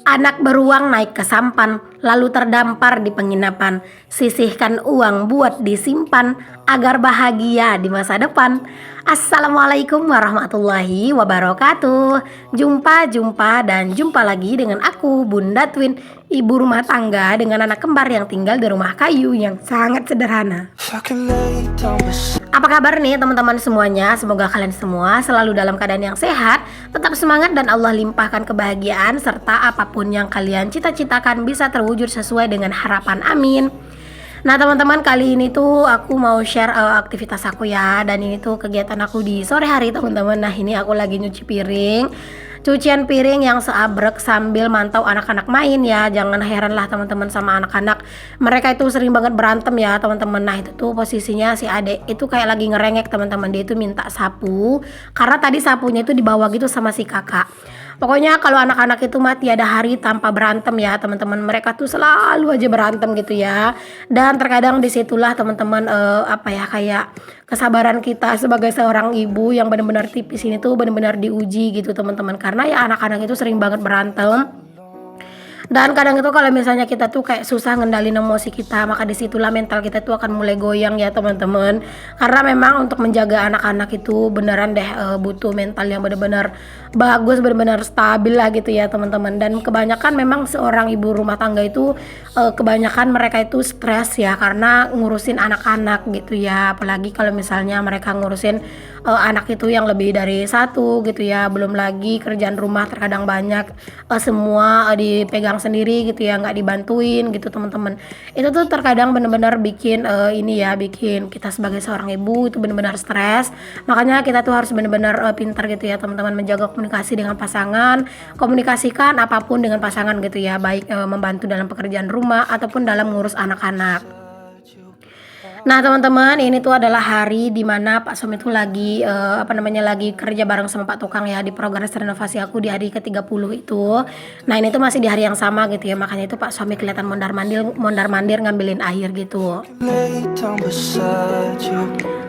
Anak beruang naik ke sampan, lalu terdampar di penginapan. Sisihkan uang buat disimpan, agar bahagia di masa depan. Assalamualaikum warahmatullahi wabarakatuh. Jumpa dan jumpa lagi dengan aku, Bunda Twin, ibu rumah tangga dengan anak kembar yang tinggal di rumah kayu yang sangat sederhana. Apa kabar nih teman-teman semuanya? Semoga kalian semua selalu dalam keadaan yang sehat, tetap semangat dan Allah limpahkan kebahagiaan serta apapun yang kalian cita-citakan bisa terwujud sesuai dengan harapan. Amin. Nah teman-teman, kali ini tuh aku mau share aktivitas aku ya. Dan ini tuh kegiatan aku di sore hari teman-teman. Nah ini aku lagi nyuci piring, cucian piring yang seabrek sambil mantau anak-anak main ya. Jangan heran lah teman-teman sama anak-anak, mereka itu sering banget berantem ya teman-teman. Nah itu tuh posisinya si adek itu kayak lagi ngerengek teman-teman. Dia itu minta sapu karena tadi sapunya itu dibawa gitu sama si kakak. Pokoknya kalau anak-anak itu mah tiada hari tanpa berantem ya teman-teman. Mereka tuh selalu aja berantem gitu ya. Dan terkadang disitulah teman-teman kayak kesabaran kita sebagai seorang ibu yang benar-benar tipis ini tuh benar-benar diuji gitu teman-teman. Karena ya anak-anak itu sering banget berantem. Dan kadang itu kalau misalnya kita tuh kayak susah ngendalin emosi kita, maka disitulah mental kita tuh akan mulai goyang ya teman-teman. Karena memang untuk menjaga anak-anak itu beneran deh butuh mental yang benar-benar bagus, benar-benar stabil lah gitu ya teman-teman. Dan kebanyakan memang seorang ibu rumah tangga itu kebanyakan mereka itu stres ya karena ngurusin anak-anak gitu ya. Apalagi kalau misalnya mereka ngurusin anak itu yang lebih dari satu gitu ya. Belum lagi kerjaan rumah terkadang banyak, semua dipegang sendiri gitu ya, nggak dibantuin gitu teman-teman. Itu tuh terkadang benar-benar bikin bikin kita sebagai seorang ibu itu benar-benar stres. Makanya kita tuh harus benar-benar pintar gitu ya teman-teman, menjaga komunikasi dengan pasangan, komunikasikan apapun dengan pasangan gitu ya, baik membantu dalam pekerjaan rumah ataupun dalam ngurus anak-anak. Nah teman-teman, ini tuh adalah hari dimana Pak Suami tuh lagi lagi kerja bareng sama Pak Tukang ya di progres renovasi aku di hari ke-30 itu. Nah ini tuh masih di hari yang sama gitu ya, makanya itu Pak Suami kelihatan mondar-mandir ngambilin air gitu.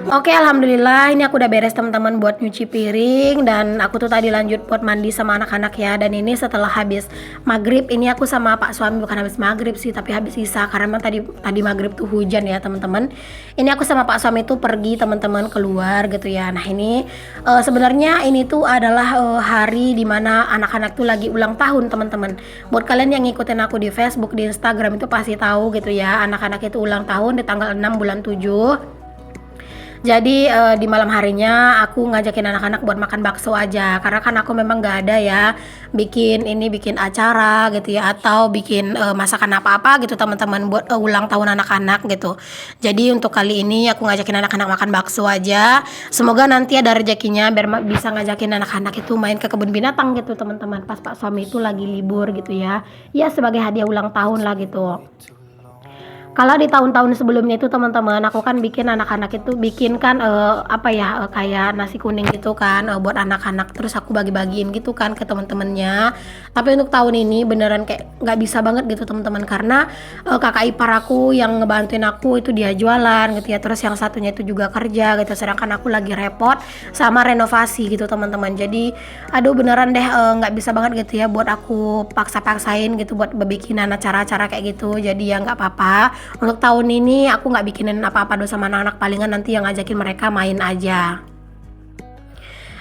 Oke, alhamdulillah ini aku udah beres teman-teman buat nyuci piring. Dan aku tuh tadi lanjut buat mandi sama anak-anak ya. Dan ini setelah habis maghrib, ini aku sama Pak Suami bukan habis maghrib sih, tapi habis isya karena memang tadi maghrib tuh hujan ya teman-teman. Ini aku sama Pak Suami tuh pergi teman-teman keluar gitu ya. Nah ini sebenarnya ini tuh adalah hari dimana anak-anak tuh lagi ulang tahun teman-teman. Buat kalian yang ngikutin aku di Facebook, di Instagram itu pasti tahu gitu ya, anak-anak itu ulang tahun di tanggal 6 bulan 7. Jadi di malam harinya aku ngajakin anak-anak buat makan bakso aja, karena kan aku memang gak ada ya bikin acara gitu ya, atau bikin masakan apa-apa gitu teman-teman buat ulang tahun anak-anak gitu. Jadi untuk kali ini aku ngajakin anak-anak makan bakso aja. Semoga nanti ada rezekinya biar bisa ngajakin anak-anak itu main ke kebun binatang gitu teman-teman, pas Pak Suami itu lagi libur gitu ya. Ya sebagai hadiah ulang tahun lah gitu. Kalau di tahun-tahun sebelumnya itu teman-teman, aku kan bikin anak-anak itu bikinkan kayak nasi kuning gitu kan buat anak-anak, terus aku bagi-bagiin gitu kan ke teman-temannya. Tapi untuk tahun ini beneran kayak nggak bisa banget gitu teman-teman, karena kakak ipar aku yang ngebantuin aku itu dia jualan gitu ya, terus yang satunya itu juga kerja gitu, sedangkan aku lagi repot sama renovasi gitu teman-teman. Jadi aduh beneran deh nggak bisa banget gitu ya buat aku paksa-paksain gitu buat bikinan acara-acara kayak gitu. Jadi ya nggak apa-apa. Untuk tahun ini aku nggak bikinin apa-apa dulu sama anak-anak, palingan nanti yang ngajakin mereka main aja.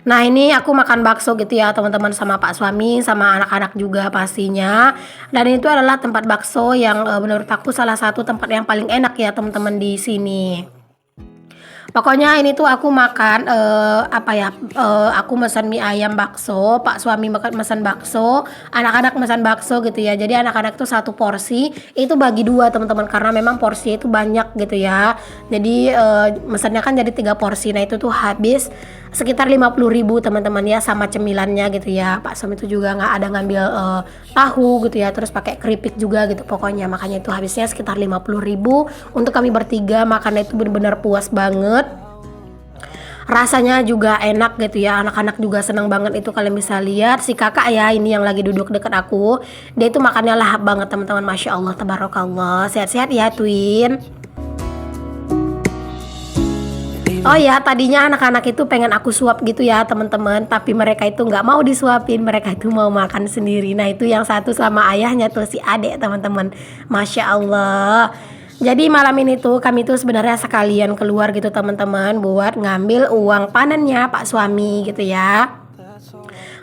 Nah ini aku makan bakso gitu ya teman-teman sama Pak Suami sama anak-anak juga pastinya. Dan itu adalah tempat bakso yang menurut aku salah satu tempat yang paling enak ya teman-teman di sini. Pokoknya ini tuh aku makan aku pesan mie ayam bakso, Pak Suami pesan bakso, anak-anak pesan bakso gitu ya. Jadi anak-anak tuh satu porsi itu bagi dua teman-teman, karena memang porsi itu banyak gitu ya. Jadi mesannya kan jadi 3 porsi. Nah itu tuh habis sekitar 50.000 teman-teman ya, sama cemilannya gitu ya. Pak Suami itu juga nggak ada ngambil tahu gitu ya, terus pakai keripik juga gitu pokoknya. Makanya itu habisnya sekitar 50.000 untuk kami bertiga. Makannya itu benar-benar puas banget. Rasanya juga enak gitu ya, anak-anak juga seneng banget. Itu kalian bisa lihat si kakak ya, ini yang lagi duduk dekat aku, dia itu makannya lahap banget teman-teman, masya Allah tabarakallah. Sehat-sehat ya Twin. Oh ya, tadinya anak-anak itu pengen aku suap gitu ya teman-teman, tapi mereka itu nggak mau disuapin, mereka itu mau makan sendiri. Nah itu yang satu sama ayahnya tuh si adek teman-teman, masya Allah. Jadi malam ini tuh kami tuh sebenarnya sekalian keluar gitu teman-teman buat ngambil uang panennya Pak suami gitu ya.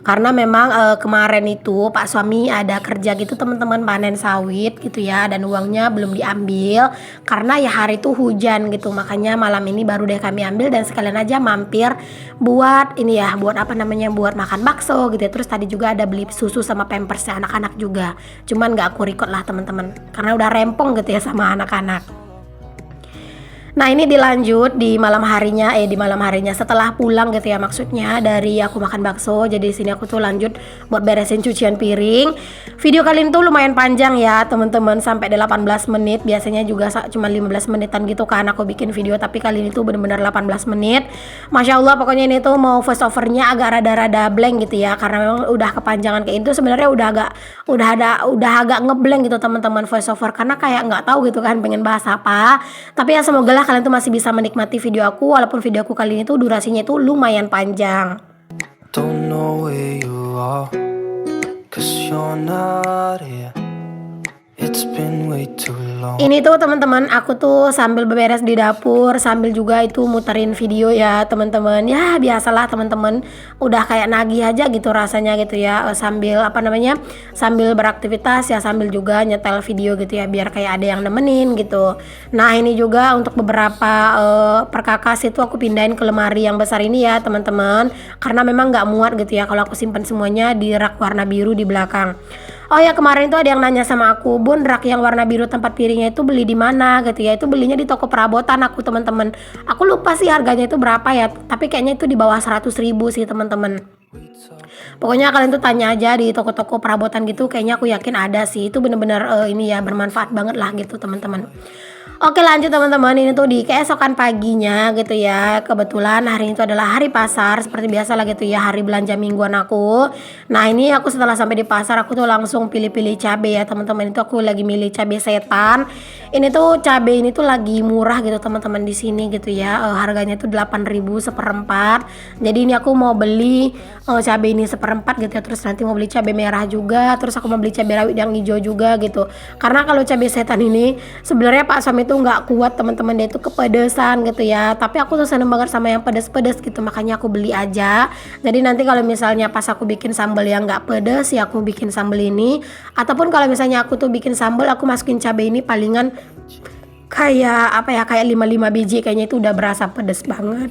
Karena memang kemarin itu Pak suami ada kerja gitu teman-teman, panen sawit gitu ya, dan uangnya belum diambil karena ya hari itu hujan gitu, makanya malam ini baru deh kami ambil dan sekalian aja mampir buat ini ya, buat apa namanya, buat makan bakso gitu ya. Terus tadi juga ada beli susu sama pampersnya anak-anak juga, cuman nggak aku record lah teman-teman karena udah rempong gitu ya sama anak-anak. Nah ini dilanjut di malam harinya setelah pulang gitu ya, maksudnya dari aku makan bakso. Jadi di sini aku tuh lanjut buat beresin cucian piring. Video kali ini tuh lumayan panjang ya teman-teman, sampai 18 menit. Biasanya juga cuma 15 menitan gitu kan aku bikin video, tapi kali ini tuh bener-bener 18 menit. Masya Allah, pokoknya ini tuh mau voice overnya agak rada-rada blank gitu ya, karena memang udah kepanjangan kayak itu. Sebenarnya udah agak ngeblank gitu teman-teman voice over, karena kayak nggak tahu gitu kan pengen bahas apa. Tapi ya semoga kalian tuh masih bisa menikmati video aku, walaupun video aku kali ini tuh durasinya itu lumayan panjang. Don't know where you are, 'cause you're not here. It's been way too long. Ini tuh teman-teman, aku tuh sambil beberes di dapur, sambil juga itu muterin video ya teman-teman. Ya biasalah teman-teman, udah kayak nagih aja gitu rasanya gitu ya, sambil apa namanya, sambil beraktivitas ya, sambil juga nyetel video gitu ya, biar kayak ada yang nemenin gitu. Nah ini juga untuk beberapa perkakas itu aku pindahin ke lemari yang besar ini ya teman-teman, karena memang nggak muat gitu ya kalau aku simpan semuanya di rak warna biru di belakang. Oh ya, kemarin tuh ada yang nanya sama aku, Bun, rak yang warna biru tempat piringnya itu beli di mana gitu ya. Itu belinya di toko perabotan aku teman-teman. Aku lupa sih harganya itu berapa ya, tapi kayaknya itu di bawah 100.000 sih teman-teman. Pokoknya kalian tuh tanya aja di toko-toko perabotan gitu, kayaknya aku yakin ada sih. Itu bener-bener ini ya, bermanfaat banget lah gitu teman-teman. Oke lanjut teman-teman, ini tuh di keesokan paginya gitu ya. Kebetulan hari ini tuh adalah hari pasar seperti biasa lah gitu ya, hari belanja mingguan aku. Nah ini aku setelah sampai di pasar aku tuh langsung pilih-pilih cabai ya teman-teman. Itu aku lagi milih cabai setan. Ini tuh cabai ini tuh lagi murah gitu teman-teman di sini gitu ya. Harganya tuh 8.000 seperempat. Jadi ini aku mau beli cabai ini seperempat gitu ya. Terus nanti mau beli cabai merah juga. Terus aku mau beli cabai rawit yang hijau juga gitu. Karena kalau cabai setan ini sebenarnya Pak suami tuh nggak kuat teman-teman, dia itu kepedesan gitu ya, tapi aku tuh seneng banget sama yang pedes-pedes gitu, makanya aku beli aja. Jadi nanti kalau misalnya pas aku bikin sambal yang nggak pedes ya aku bikin sambal ini, ataupun kalau misalnya aku tuh bikin sambal aku masukin cabai ini palingan kayak apa ya, kayak 5 biji, kayaknya itu udah berasa pedes banget.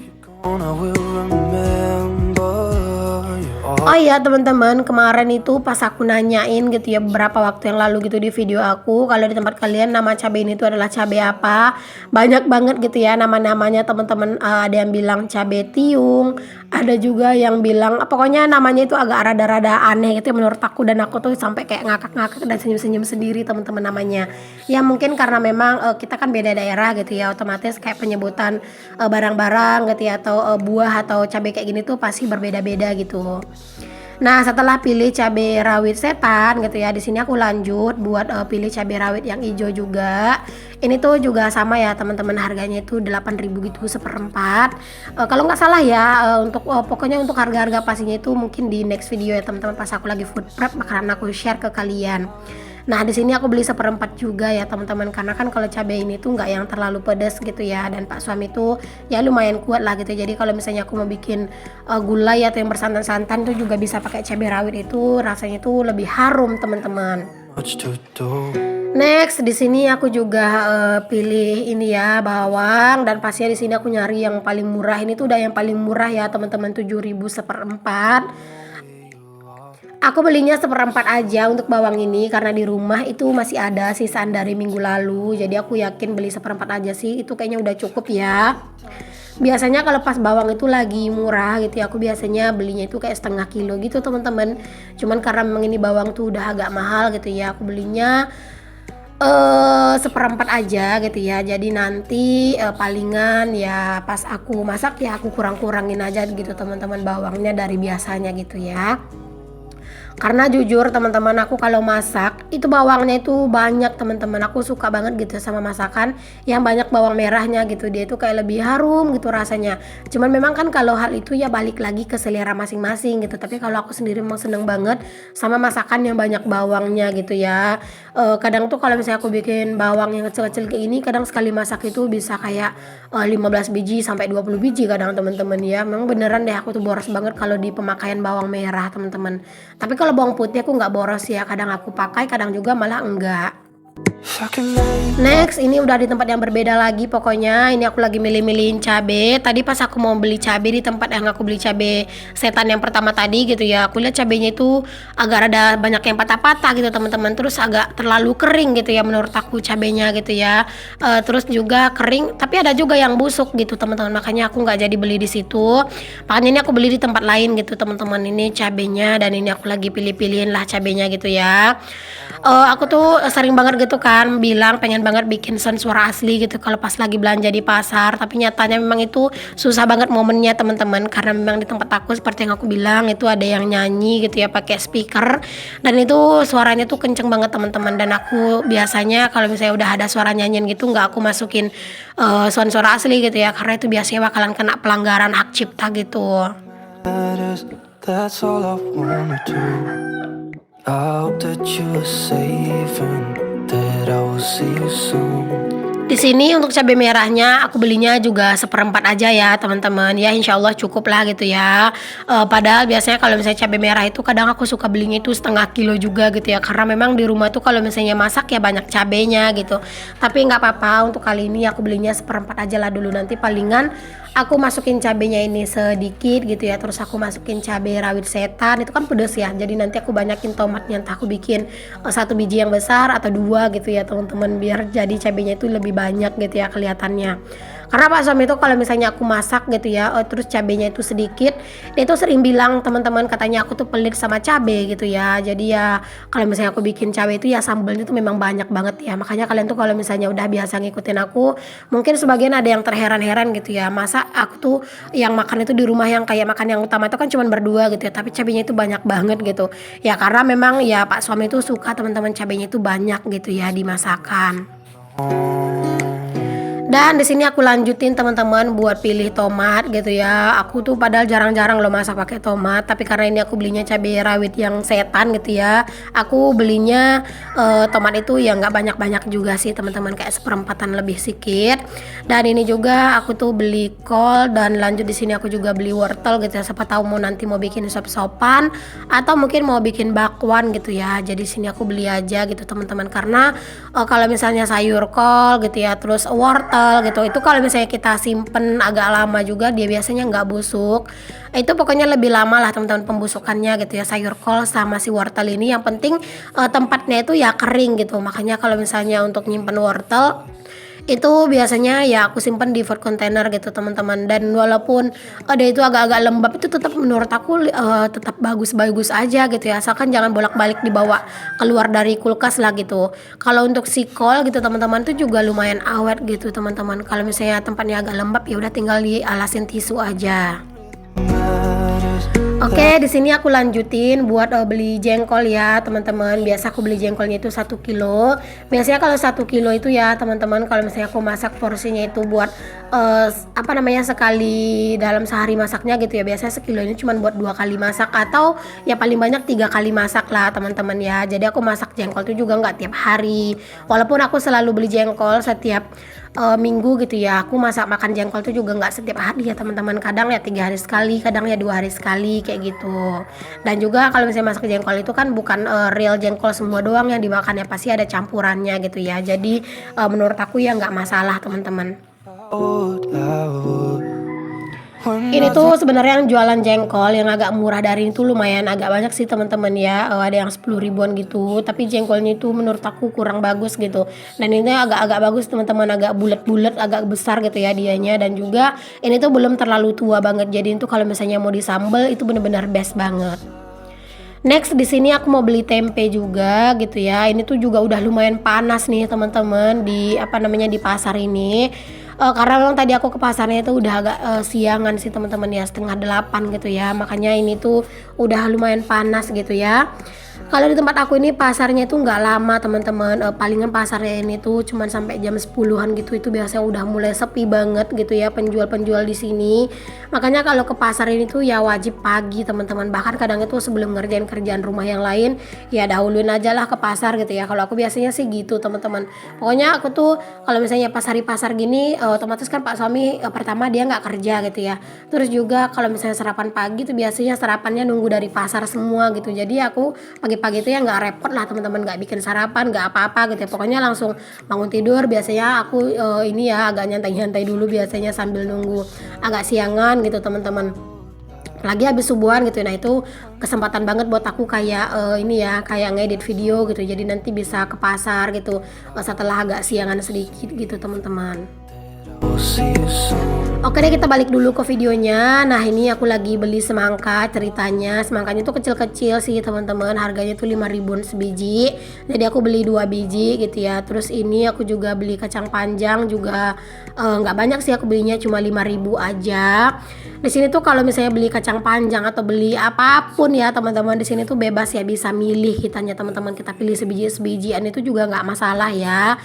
Oh iya teman-teman, kemarin itu pas aku nanyain gitu ya beberapa waktu yang lalu gitu di video aku, kalau di tempat kalian nama cabai ini tuh adalah cabai apa, banyak banget gitu ya nama-namanya teman-teman. Ada yang bilang cabai tiung, ada juga yang bilang pokoknya namanya itu agak rada-rada aneh gitu ya menurut aku, dan aku tuh sampai kayak ngakak-ngakak dan senyum-senyum sendiri teman-teman namanya. Ya mungkin karena memang kita kan beda daerah gitu ya, otomatis kayak penyebutan barang-barang gitu ya, atau buah atau cabai kayak gini tuh pasti berbeda-beda gitu. Nah setelah pilih cabai rawit setan gitu ya, di sini aku lanjut buat pilih cabai rawit yang hijau juga. Ini tuh juga sama ya teman-teman, harganya itu 8.000 gitu seperempat. Kalau nggak salah ya, untuk pokoknya untuk harga-harga pastinya itu mungkin di next video ya teman-teman, pas aku lagi food prep bakalan aku share ke kalian. Nah di sini aku beli seperempat juga ya teman-teman, karena kan kalau cabai ini tuh nggak yang terlalu pedas gitu ya, dan Pak suami tuh ya lumayan kuat lah gitu. Jadi kalau misalnya aku mau bikin gulai atau yang bersantan-santan tuh juga bisa pakai cabai rawit, itu rasanya tuh lebih harum teman-teman. Next di sini aku juga pilih ini ya bawang, dan pastinya di sini aku nyari yang paling murah. Ini tuh udah yang paling murah ya teman-teman, 7.000 seperempat. Aku belinya seperempat aja untuk bawang ini karena di rumah itu masih ada sisaan dari minggu lalu. Jadi aku yakin beli seperempat aja sih, itu kayaknya udah cukup ya. Biasanya kalau pas bawang itu lagi murah gitu ya, aku biasanya belinya itu kayak setengah kilo gitu teman-teman. Cuman karena memang ini bawang tuh udah agak mahal gitu ya, aku belinya seperempat aja gitu ya. Jadi nanti palingan ya pas aku masak ya aku kurang-kurangin aja gitu teman-teman bawangnya dari biasanya gitu ya. Karena jujur teman-teman, aku kalau masak itu bawangnya itu banyak teman-teman. Aku suka banget gitu sama masakan yang banyak bawang merahnya gitu. Dia itu kayak lebih harum gitu rasanya. Cuman memang kan kalau hal itu ya balik lagi ke selera masing-masing gitu. Tapi kalau aku sendiri memang seneng banget sama masakan yang banyak bawangnya gitu ya. Kadang tuh kalau misalnya aku bikin bawang yang kecil-kecil kayak ini, kadang sekali masak itu bisa kayak 15 biji sampai 20 biji kadang teman-teman ya. Memang beneran deh aku tuh boros banget kalau di pemakaian bawang merah teman-teman. Tapi kalau bawang putih aku nggak boros ya, kadang aku pakai, kadang juga malah enggak. Next, ini udah di tempat yang berbeda lagi pokoknya. Ini aku lagi milih-milihin cabe. Tadi pas aku mau beli cabe di tempat yang aku beli cabe setan yang pertama tadi gitu ya, aku lihat cabenya itu agak ada banyak yang patah-patah gitu teman-teman. Terus agak terlalu kering gitu ya menurut aku cabenya gitu ya. Terus juga kering, tapi ada juga yang busuk gitu teman-teman. Makanya aku nggak jadi beli di situ. Makanya ini aku beli di tempat lain gitu teman-teman. Ini cabenya, dan ini aku lagi pilih-pilihin lah cabenya gitu ya. Aku tuh sering banget gitu kan bilang pengen banget bikin sound suara asli gitu kalau pas lagi belanja di pasar, tapi nyatanya memang itu susah banget momennya teman-teman, karena memang di tempat aku seperti yang aku bilang itu ada yang nyanyi gitu ya pakai speaker, dan itu suaranya tuh kenceng banget teman-teman. Dan aku biasanya kalau misalnya udah ada suara nyanyian gitu nggak aku masukin sound suara asli gitu ya, karena itu biasanya bakalan kena pelanggaran hak cipta gitu. That's all I wanna do. I hope that you are safe and that I will see you soon. Di sini untuk cabai merahnya aku belinya juga seperempat aja ya teman-teman ya, insya Allah cukup lah gitu ya. Padahal biasanya kalau misalnya cabai merah itu kadang aku suka belinya itu setengah kilo juga gitu ya, karena memang di rumah tuh kalau misalnya masak ya banyak cabenya gitu. Tapi nggak apa-apa, untuk kali ini aku belinya seperempat aja lah dulu, nanti palingan aku masukin cabenya ini sedikit gitu ya, terus aku masukin cabai rawit setan itu kan pedes ya, jadi nanti aku banyakin tomatnya, entah aku bikin 1 biji yang besar atau 2 gitu ya teman-teman, biar jadi cabenya itu lebih banyak gitu ya kelihatannya. Karena Pak suami itu kalau misalnya aku masak gitu ya, terus cabenya itu sedikit, dia itu sering bilang teman-teman, katanya aku tuh pelit sama cabe gitu ya. Jadi ya kalau misalnya aku bikin cabe itu ya sambalnya tuh memang banyak banget ya. Makanya kalian tuh kalau misalnya udah biasa ngikutin aku, mungkin sebagian ada yang terheran-heran gitu ya, masa aku tuh yang makan itu di rumah yang kayak makan yang utama itu kan cuma berdua gitu ya, tapi cabenya itu banyak banget gitu ya, karena memang ya Pak suami itu suka teman-teman cabenya itu banyak gitu ya di masakan. Dan di sini aku lanjutin teman-teman buat pilih tomat gitu ya. Aku tuh padahal jarang-jarang loh masak pakai tomat, tapi karena ini aku belinya cabai rawit yang setan gitu ya. Aku belinya tomat itu ya nggak banyak-banyak juga sih teman-teman, kayak seperempatan lebih sedikit. Dan ini juga aku tuh beli kol, dan lanjut di sini aku juga beli wortel gitu ya. Siapa tahu mau nanti mau bikin sop-sopan atau mungkin mau bikin bakwan gitu ya. Jadi sini aku beli aja gitu teman-teman, karena kalau misalnya sayur kol gitu ya, terus wortel gitu, itu kalau misalnya kita simpen agak lama juga dia biasanya nggak busuk. Itu pokoknya lebih lama lah teman-teman pembusukannya gitu ya, sayur kol sama si wortel ini. Yang penting tempatnya itu ya kering gitu. Makanya kalau misalnya untuk nyimpen wortel itu biasanya ya aku simpen di food container gitu teman-teman. Dan walaupun ada itu agak-agak lembab, itu tetap menurut aku tetap bagus-bagus aja gitu ya, asalkan jangan bolak-balik dibawa keluar dari kulkas lah gitu. Kalau untuk si kol gitu teman-teman tuh juga lumayan awet gitu teman-teman. Kalau misalnya tempatnya agak lembab ya udah tinggal dialasin tisu aja. Oke, di sini aku lanjutin buat beli jengkol ya teman-teman. Biasa aku beli jengkolnya itu 1 kilo. Biasanya kalau 1 kilo itu ya teman-teman, kalau misalnya aku masak porsinya itu buat sekali dalam sehari masaknya gitu ya. Biasanya sekilo ini cuma buat 2 kali masak, atau ya paling banyak 3 kali masak lah teman-teman ya. Jadi aku masak jengkol itu juga nggak tiap hari. Walaupun aku selalu beli jengkol setiap minggu gitu ya, aku makan jengkol itu juga nggak setiap hari ya teman-teman. Kadang ya 3 hari sekali, kadang ya 2 hari sekali kayak gitu. Dan juga kalau misalnya masak jengkol itu kan bukan real jengkol semua doang yang dimakan ya, pasti ada campurannya gitu ya. Jadi menurut aku ya nggak masalah teman-teman. Ini tuh sebenarnya yang jualan jengkol yang agak murah dari itu lumayan agak banyak sih teman-teman ya. Ada yang 10 ribuan gitu, tapi jengkolnya itu menurut aku kurang bagus gitu. Dan ini agak-agak bagus teman-teman, agak bulat-bulat, agak besar gitu ya dianya. Dan juga ini tuh belum terlalu tua banget, jadi itu kalau misalnya mau disambel itu bener-bener best banget. Next di sini aku mau beli tempe juga gitu ya. Ini tuh juga udah lumayan panas nih teman-teman di di pasar ini. Karena memang tadi aku ke pasarnya itu udah agak siangan sih teman-teman ya, setengah 8 gitu ya, makanya ini tuh udah lumayan panas gitu ya. Kalau di tempat aku ini pasarnya itu nggak lama teman-teman, palingan pasarnya ini tuh cuman sampai jam 10-an gitu, itu biasanya udah mulai sepi banget gitu ya penjual-penjual di sini. Makanya kalau ke pasar ini tuh ya wajib pagi teman-teman, bahkan kadang itu sebelum ngerjain kerjaan rumah yang lain ya dahuluin aja lah ke pasar gitu ya. Kalau aku biasanya sih gitu teman-teman. Pokoknya aku tuh kalau misalnya pas hari pasar gini, otomatis kan Pak suami pertama dia nggak kerja gitu ya. Terus juga kalau misalnya sarapan pagi tuh biasanya sarapannya nunggu dari pasar semua gitu. Jadi aku pagi-pagi itu ya nggak repot lah teman-teman, nggak bikin sarapan, nggak apa-apa gitu ya. Pokoknya langsung bangun tidur, biasanya aku ini ya agak nyantai-nyantai dulu biasanya sambil nunggu agak siangan gitu teman-teman. Lagi habis subuhan gitu, nah itu kesempatan banget buat aku kayak ini ya, kayak ngedit video gitu, jadi nanti bisa ke pasar gitu setelah agak siangan sedikit gitu teman-teman. We'll see you soon. Oke deh, kita balik dulu ke videonya. Nah ini aku lagi beli semangka, ceritanya semangkanya tuh kecil-kecil sih teman-teman, harganya tuh 5.000 sebiji, jadi aku beli 2 biji gitu ya. Terus ini aku juga beli kacang panjang juga, nggak banyak sih, aku belinya cuma 5.000 aja. Di sini tuh kalau misalnya beli kacang panjang atau beli apapun ya teman-teman, di sini tuh bebas ya, bisa milih kitanya teman-teman, kita pilih sebiji-sebijian itu juga nggak masalah ya.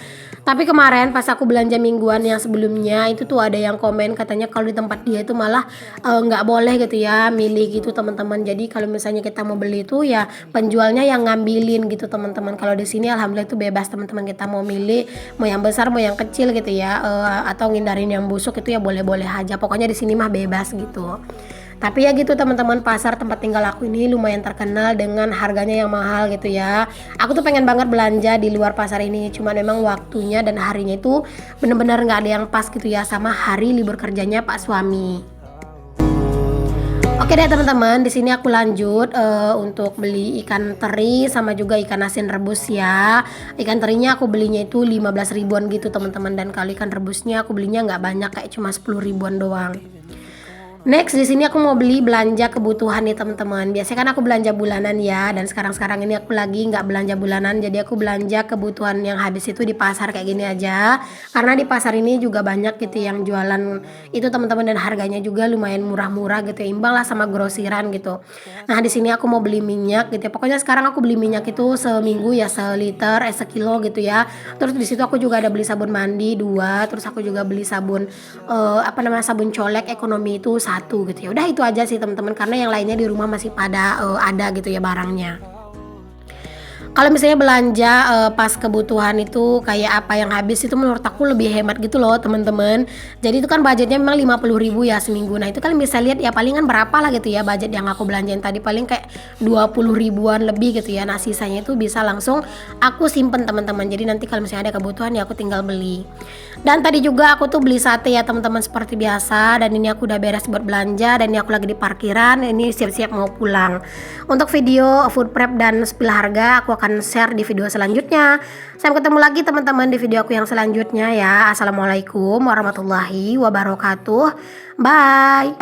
Tapi kemarin pas aku belanja mingguan yang sebelumnya itu tuh ada yang komen katanya kalau di tempat dia itu malah nggak boleh gitu ya milih gitu teman-teman. Jadi kalau misalnya kita mau beli itu ya penjualnya yang ngambilin gitu teman-teman. Kalau di sini alhamdulillah itu bebas teman-teman, kita mau milih mau yang besar mau yang kecil gitu ya, atau ngindarin yang busuk itu ya boleh-boleh aja. Pokoknya di sini mah bebas gitu. Tapi ya gitu teman-teman, pasar tempat tinggal aku ini lumayan terkenal dengan harganya yang mahal gitu ya. Aku tuh pengen banget belanja di luar pasar ini, cuma memang waktunya dan harinya itu bener-bener nggak ada yang pas gitu ya sama hari libur kerjanya Pak suami. Oke deh teman-teman, di sini aku lanjut untuk beli ikan teri sama juga ikan asin rebus ya. Ikan terinya aku belinya itu 15 ribuan gitu teman-teman, dan kalau ikan rebusnya aku belinya nggak banyak, kayak cuma 10 ribuan doang. Next, di sini aku mau beli belanja kebutuhan nih teman-teman. Biasanya kan aku belanja bulanan ya, dan sekarang ini aku lagi nggak belanja bulanan, jadi aku belanja kebutuhan yang habis itu di pasar kayak gini aja. Karena di pasar ini juga banyak gitu yang jualan itu teman-teman, dan harganya juga lumayan murah-murah gitu, imbang lah sama grosiran gitu. Nah di sini aku mau beli minyak gitu ya. Pokoknya sekarang aku beli minyak itu seminggu ya seliter, sekilo gitu ya. Terus di situ aku juga ada beli sabun mandi 2, terus aku juga beli sabun sabun colek ekonomi itu 1 gitu ya. Udah itu aja sih teman-teman, karena yang lainnya di rumah masih pada ada gitu ya barangnya. Kalau misalnya belanja pas kebutuhan itu kayak apa yang habis itu menurut aku lebih hemat gitu loh teman-teman. Jadi itu kan budgetnya memang 50.000 ya seminggu. Nah itu kalian bisa lihat ya palingan berapa lah gitu ya budget yang aku belanjain tadi, paling kayak 20 ribuan lebih gitu ya. Nah sisanya itu bisa langsung aku simpen teman-teman. Jadi nanti kalau misalnya ada kebutuhan ya aku tinggal beli. Dan tadi juga aku tuh beli sate ya teman-teman seperti biasa, dan ini aku udah beres buat belanja, dan ini aku lagi di parkiran, ini siap-siap mau pulang. Untuk video food prep dan spill harga aku akan share di video selanjutnya. Sampai ketemu lagi teman-teman di video aku yang selanjutnya ya. Assalamualaikum warahmatullahi wabarakatuh. Bye.